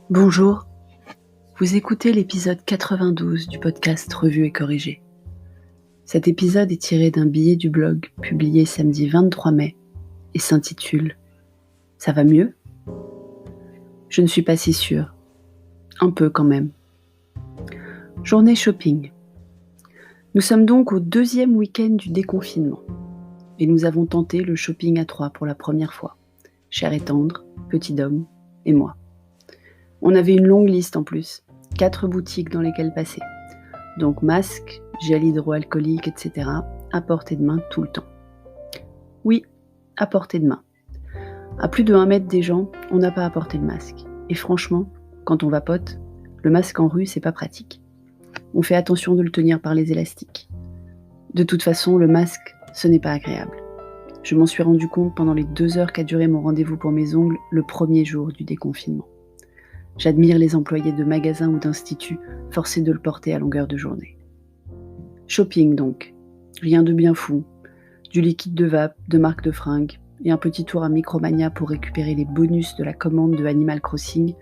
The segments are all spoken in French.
Bonjour, vous écoutez l'épisode 92 du podcast Revue et Corrigé. Cet épisode est tiré d'un billet du blog publié samedi 23 mai et s'intitule « Ça va mieux ?» Je ne suis pas si sûre. Un peu quand même. Journée shopping. Nous sommes donc au 2e week-end du déconfinement et nous avons tenté le shopping à 3 pour la première fois. Cher et tendre, petit Dom et moi. On avait une longue liste en plus, 4 boutiques dans lesquelles passer. Donc masque, gel hydroalcoolique, etc. à portée de main tout le temps. Oui, à portée de main. À plus de 1 mètre des gens, on n'a pas à porter le masque. Et franchement, quand on vapote, le masque en rue, c'est pas pratique. On fait attention de le tenir par les élastiques. De toute façon, le masque, ce n'est pas agréable. Je m'en suis rendu compte pendant les 2 heures qu'a duré mon rendez-vous pour mes ongles le premier jour du déconfinement. J'admire les employés de magasins ou d'instituts forcés de le porter à longueur de journée. Shopping donc, rien de bien fou, du liquide de vape, de marque de fringues et un petit tour à Micromania pour récupérer les bonus de la commande de Animal Crossing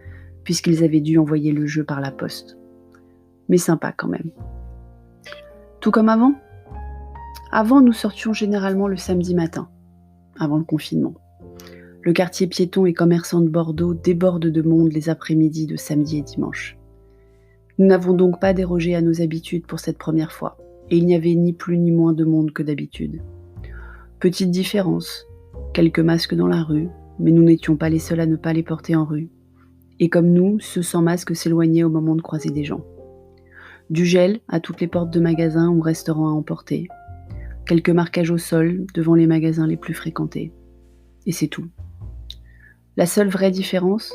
puisqu'ils avaient dû envoyer le jeu par la poste. Mais sympa quand même. Tout comme avant ? Avant, nous sortions généralement le samedi matin, avant le confinement. Le quartier piéton et commerçant de Bordeaux déborde de monde les après-midi de samedi et dimanche. Nous n'avons donc pas dérogé à nos habitudes pour cette première fois, et il n'y avait ni plus ni moins de monde que d'habitude. Petite différence, quelques masques dans la rue, mais nous n'étions pas les seuls à ne pas les porter en rue. Et comme nous, ceux sans masque s'éloignaient au moment de croiser des gens. Du gel à toutes les portes de magasins ou restaurants à emporter. Quelques marquages au sol devant les magasins les plus fréquentés. Et c'est tout. La seule vraie différence,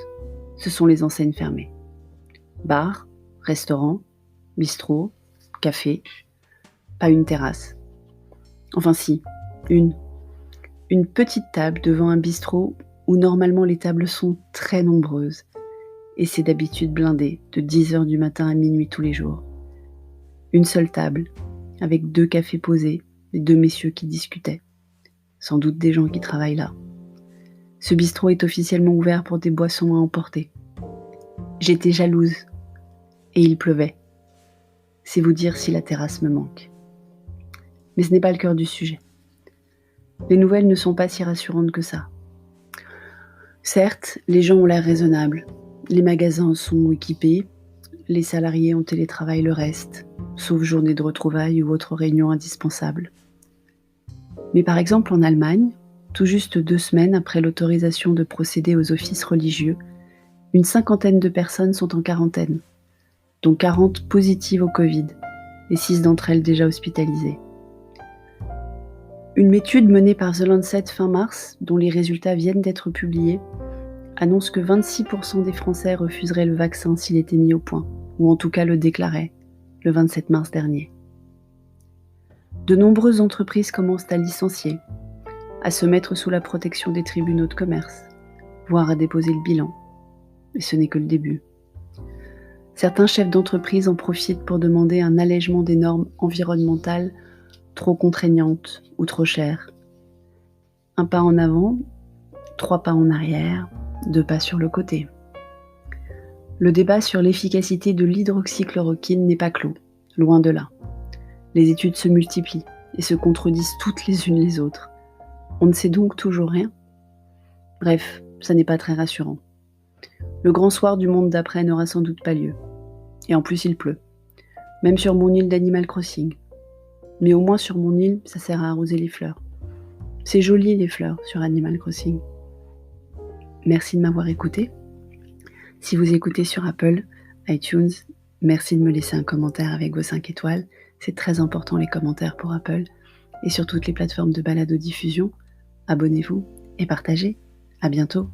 ce sont les enseignes fermées. Bars, restaurants, bistrots, cafés, pas une terrasse. Enfin si, une petite table devant un bistrot où normalement les tables sont très nombreuses. Et c'est d'habitude blindé de 10h du matin à minuit tous les jours. Une seule table, avec 2 cafés posés et 2 messieurs qui discutaient. Sans doute des gens qui travaillent là. Ce bistrot est officiellement ouvert pour des boissons à emporter. J'étais jalouse. Et il pleuvait. C'est vous dire si la terrasse me manque. Mais ce n'est pas le cœur du sujet. Les nouvelles ne sont pas si rassurantes que ça. Certes, les gens ont l'air raisonnables. Les magasins sont équipés. Les salariés ont télétravail le reste, sauf journée de retrouvailles ou autres réunions indispensables. Mais par exemple en Allemagne, tout juste 2 semaines après l'autorisation de procéder aux offices religieux, une 50aine de personnes sont en quarantaine, dont 40 positives au Covid et 6 d'entre elles déjà hospitalisées. Une étude menée par The Lancet fin mars, dont les résultats viennent d'être publiés, annonce que 26% des Français refuseraient le vaccin s'il était mis au point, ou en tout cas le déclaraient, le 27 mars dernier. De nombreuses entreprises commencent à licencier, à se mettre sous la protection des tribunaux de commerce, voire à déposer le bilan. Et ce n'est que le début. Certains chefs d'entreprise en profitent pour demander un allègement des normes environnementales trop contraignantes ou trop chères. Un pas en avant, 3 pas en arrière, 2 pas sur le côté. Le débat sur l'efficacité de l'hydroxychloroquine n'est pas clos, loin de là. Les études se multiplient et se contredisent toutes les unes les autres. On ne sait donc toujours rien. Bref, ça n'est pas très rassurant. Le grand soir du monde d'après n'aura sans doute pas lieu. Et en plus il pleut. Même sur mon île d'Animal Crossing. Mais au moins sur mon île, ça sert à arroser les fleurs. C'est joli les fleurs sur Animal Crossing. Merci de m'avoir écouté. Si vous écoutez sur Apple, iTunes, merci de me laisser un commentaire avec vos 5 étoiles. C'est très important les commentaires pour Apple. Et sur toutes les plateformes de balado-diffusion, abonnez-vous et partagez. À bientôt.